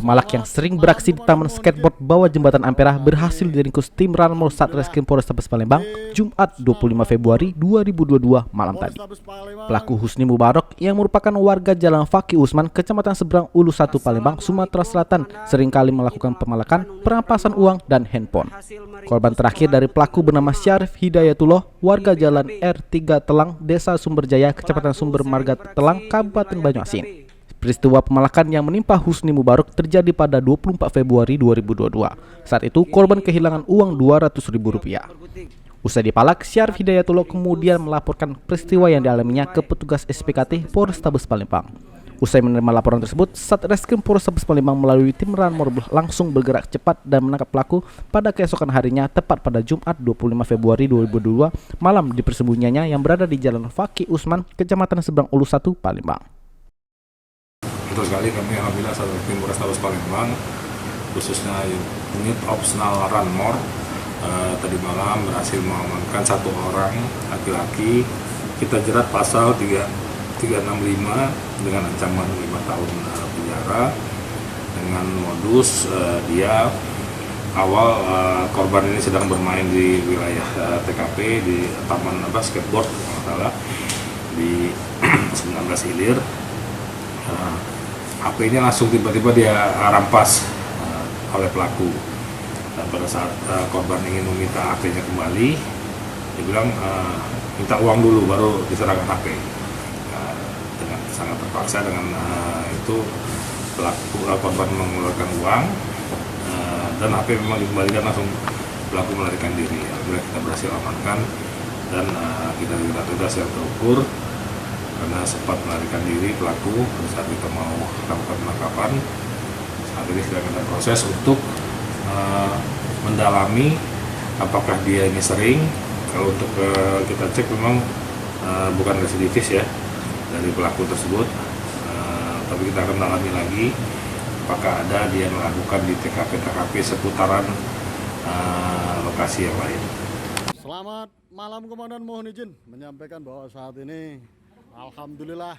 pemalak yang sering beraksi di taman skateboard bawah jembatan Ampera berhasil diringkus tim Ranmor Satreskrim Polrestabes Palembang Jumat 25 Februari 2022 malam tadi. Pelaku Husni Mubarok yang merupakan warga Jalan Faki Usman, Kecamatan Seberang Ulu 1 Palembang, Sumatera Selatan, seringkali melakukan pemalakan, perampasan uang, dan handphone. Korban terakhir dari pelaku bernama Syarif Hidayatullah, warga Jalan R3 Telang, Desa Sumberjaya, Kecamatan Sumber Marga Telang, Kabupaten Banyuasin. Peristiwa pemalakan yang menimpa Husni Mubarok terjadi pada 24 Februari 2022. Saat itu korban kehilangan uang Rp200.000. Usai dipalak, Syarif Hidayatullah kemudian melaporkan peristiwa yang dialaminya ke petugas SPKT Polrestabes Palembang. Usai menerima laporan tersebut, Satreskrim Polrestabes Palembang melalui tim Ranmor langsung bergerak cepat dan menangkap pelaku pada keesokan harinya, tepat pada Jumat 25 Februari 2022 malam di persembunyiannya yang berada di Jalan Faki Usman, Kecamatan Seberang Ulu 1 Palembang. Betul sekali, kami alhamdulillah Satreskrim Polrestabes Palembang khususnya unit opsional Ranmor tadi malam berhasil mengamankan satu orang laki-laki. Kita jerat pasal 365 dengan ancaman 5 tahun penjara dengan modus dia awal korban ini sedang bermain di wilayah TKP di taman skateboard kalau salah di 19 Ilir. HP-nya langsung tiba-tiba dia rampas oleh pelaku. Dan pada saat korban ingin meminta HP-nya kembali, dia bilang minta uang dulu baru diserahkan HP. Dengan sangat terpaksa dengan itu pelaku korban mengeluarkan uang dan HP memang dikembalikan, langsung pelaku melarikan diri. Alhamdulillah kita berhasil amankan dan kita tugas yang terukur karena sempat melarikan diri pelaku pada saat kita mau melakukan penangkapan. Saat ini sedang ada proses untuk mendalami apakah dia ini sering. Kalau untuk kita cek memang bukan residivis ya dari pelaku tersebut, tapi kita akan dalami lagi apakah ada dia melakukan di TKP seputaran lokasi yang lain. Selamat malam Komandan, mohon izin menyampaikan bahwa saat ini alhamdulillah